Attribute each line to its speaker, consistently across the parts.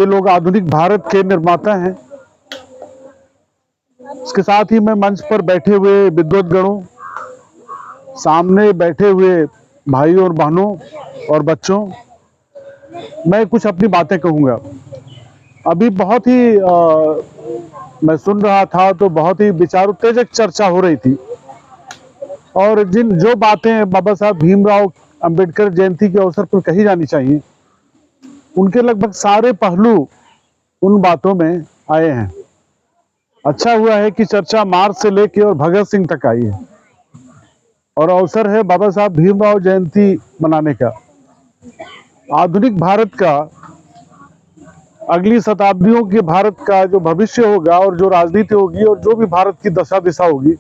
Speaker 1: ये लोग आधुनिक भारत के निर्माता हैं। इसके साथ ही मैं मंच पर बैठे हुए विद्वद्गणों, सामने बैठे हुए भाइयों और बहनों और बच्चों, मैं कुछ अपनी बातें कहूँगा। अभी बहुत ही मैं सुन रहा था तो बहुत ही विचार उत्तेजक चर्चा हो रही थी, और जो बातें बाबा साहब भीमराव अंबेडकर जयंती के अवसर पर कही जानी चाहिए, उनके लगभग सारे पहलू उन बातों में आए हैं। अच्छा हुआ है कि चर्चा मार्च से लेकर और भगत सिंह तक आई है, और अवसर है बाबा साहब भीमराव जयंती मनाने का। आधुनिक भारत का, अगली शताब्दियों के भारत का जो भविष्य होगा और जो राजनीति होगी और जो भी भारत की दशा दिशा होगी,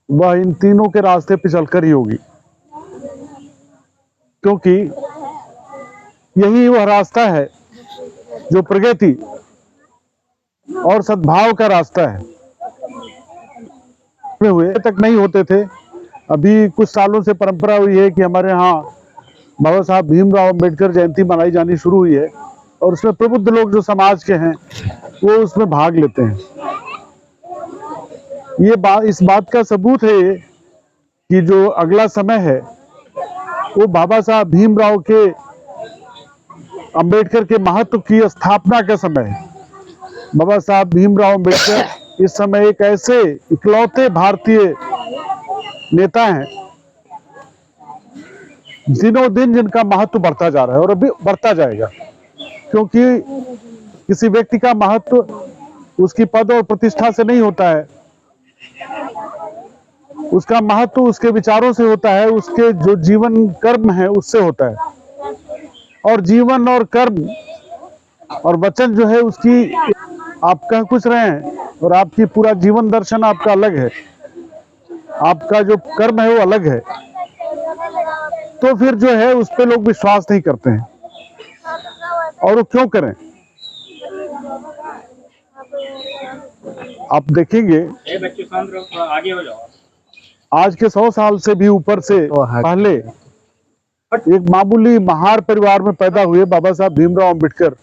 Speaker 1: वह इन तीनों के रास्ते पे चलकर ही होगी, क्योंकि यही वह रास्ता है जो प्रगति और सद्भाव का रास्ता है। हुए तक नहीं होते थे, अभी कुछ सालों से परंपरा हुई है कि हमारे यहाँ बाबा साहब भीमराव अंबेडकर जयंती मनाई जानी शुरू हुई है, और उसमें प्रबुद्ध लोग जो समाज के हैं वो उसमें भाग लेते हैं। इस बात का सबूत है कि जो अगला समय है वो बाबा साहब भीमराव के अंबेडकर के महत्व की स्थापना का समय है। बाबा साहब भीमराव अंबेडकर इस समय एक ऐसे इकलौते भारतीय नेता हैं दिनों दिन जिनका महत्व बढ़ता जा रहा है और अभी बढ़ता जाएगा, क्योंकि किसी व्यक्ति का महत्व उसकी पद और प्रतिष्ठा से नहीं होता है, उसका महत्व उसके विचारों से होता है, उसके जो जीवन कर्म है उससे होता है। और जीवन और कर्म और वचन जो है उसकी, आप कह कुछ रहे हैं और आपकी पूरा जीवन दर्शन आपका अलग है, आपका जो कर्म है वो अलग है, तो फिर जो है उस पे लोग विश्वास नहीं करते हैं। और वो क्यों करें? आप देखेंगे
Speaker 2: आगे हो जाओ,
Speaker 1: आज के 100 साल से भी ऊपर से पहले एक मामूली महार परिवार में पैदा हुए बाबा साहब भीमराव अंबेडकर,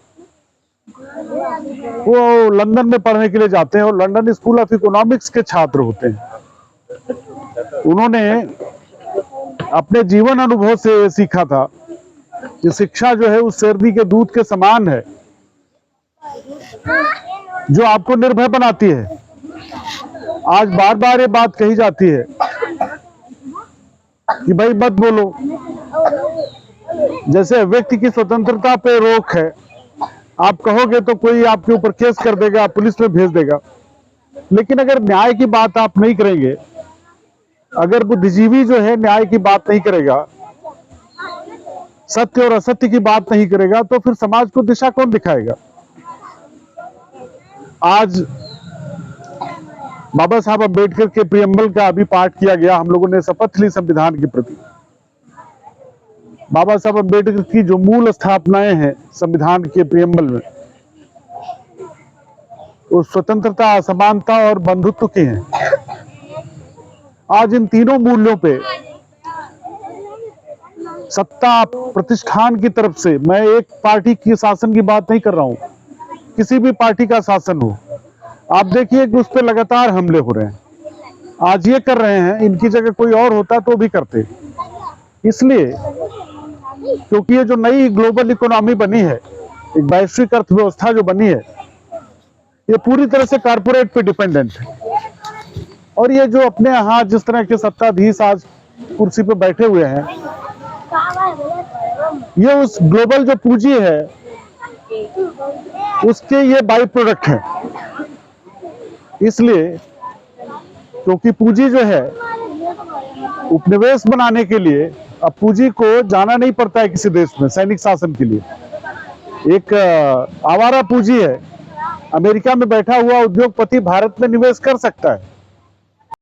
Speaker 1: वो लंदन में पढ़ने के लिए जाते हैं और लंदन स्कूल ऑफ इकोनॉमिक्स के छात्र होते हैं। उन्होंने अपने जीवन अनुभव से सीखा था कि शिक्षा जो है उस शेरनी के दूध के समान है, जो आपको निर्भय बनाती है। आज बार बार ये बात कही जाती है कि भाई मत बोलो, जैसे व्यक्ति की स्वतंत्रता पे रोक है, आप कहोगे तो कोई आपके ऊपर केस कर देगा, पुलिस में भेज देगा। लेकिन अगर न्याय की बात आप नहीं करेंगे, अगर बुद्धिजीवी जो है न्याय की बात नहीं करेगा, सत्य और असत्य की बात नहीं करेगा, तो फिर समाज को दिशा कौन दिखाएगा? आज बाबा साहब अंबेडकर के प्रियम्बल का अभी पाठ किया गया, हम लोगों ने शपथ ली संविधान के प्रति। बाबा साहब अंबेडकर की जो मूल स्थापनाएं हैं संविधान के प्रियम्बल में, वो स्वतंत्रता, समानता और बंधुत्व की हैं। आज इन तीनों मूल्यों पे सत्ता प्रतिष्ठान की तरफ से, मैं एक पार्टी की शासन की बात नहीं कर रहा हूं, किसी भी पार्टी का शासन हो, आप देखिए कि उस पर लगातार हमले हो रहे हैं। आज ये कर रहे हैं, इनकी जगह कोई और होता तो भी करते। इसलिए क्योंकि ये जो नई ग्लोबल इकोनॉमी बनी है, एक वैश्विक अर्थव्यवस्था जो बनी है, ये पूरी तरह से कारपोरेट पे डिपेंडेंट है। और ये जो अपने यहाँ जिस तरह के सत्ताधीश आज कुर्सी पे बैठे हुए हैं, ये उस ग्लोबल जो पूंजी है उसके ये बाई प्रोडक्ट है। इसलिए क्योंकि पूंजी जो है उपनिवेश बनाने के लिए, अब पूंजी को जाना नहीं पड़ता है किसी देश में सैनिक शासन के लिए। एक आवारा पूंजी है, अमेरिका में बैठा हुआ उद्योगपति भारत में निवेश कर सकता है,